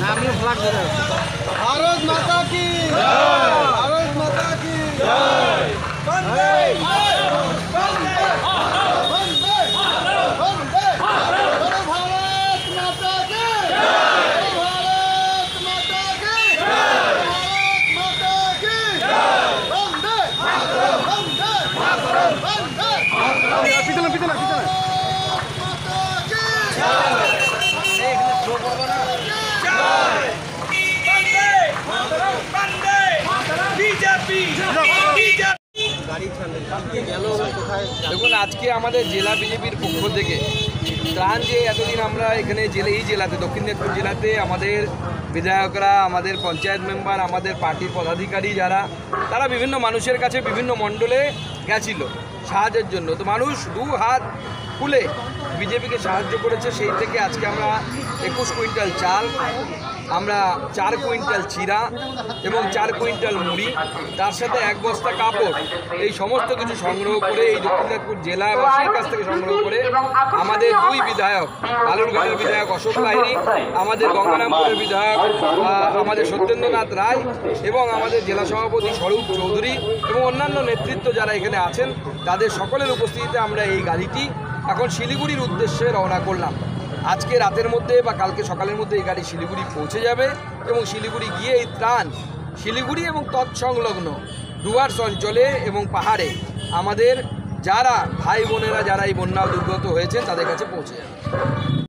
भारत माता की भारत माता की वंदे वंदे वंदे वंदे भारत माता की भारत माता की भारत माता की वंदे वंदे वंदे पिछले पिछले पिछले দেখুন, আজকে আমাদের জেলা বিজেপির পক্ষ থেকে ত্রাণ যে এতদিন আমরা এখানে এই জেলাতে দক্ষিণ দিনাজপুর জেলাতে আমাদের বিধায়করা, আমাদের পঞ্চায়েত মেম্বার, আমাদের পার্টির পদাধিকারী যারা, তারা বিভিন্ন মানুষের কাছে বিভিন্ন মণ্ডলে গেছিল সাহায্যের জন্য। তো মানুষ দু হাত খুলে বিজেপিকে সাহায্য করেছে। সেই থেকে আজকে আমরা 21 কুইন্টাল চাল, আমরা 4 কুইন্টাল চিরা এবং 4 কুইন্টাল মুড়ি, তার সাথে 1 বস্তা কাপড়, এই সমস্ত কিছু সংগ্রহ করে এই দক্ষিণ দিনাজপুর জেলাবাসীর কাছ থেকে সংগ্রহ করে আমাদের 2 বিধায়ক, বালুরঘাটের বিধায়ক অশোক লাহিড়ী, আমাদের গঙ্গারামপুরের বিধায়ক আমাদের সত্যেন্দ্রনাথ রায় এবং আমাদের জেলা সভাপতি স্বরূপ চৌধুরী এবং অন্যান্য নেতৃত্ব যারা এখানে আছেন, তাদের সকলের উপস্থিতিতে আমরা এই গাড়িটি এখন শিলিগুড়ির উদ্দেশ্যে রওনা করলাম। আজকে রাতের মধ্যে বা কালকে সকালের মধ্যে এই গাড়ি শিলিগুড়ি পৌঁছে যাবে এবং শিলিগুড়ি গিয়ে এই ত্রাণ শিলিগুড়ি এবং তৎসংলগ্ন ডুয়ার্স অঞ্চলে এবং পাহাড়ে আমাদের যারা ভাই বোনেরা যারা এই বন্যা দুর্গত হয়েছেন তাদের কাছে পৌঁছে যাবে।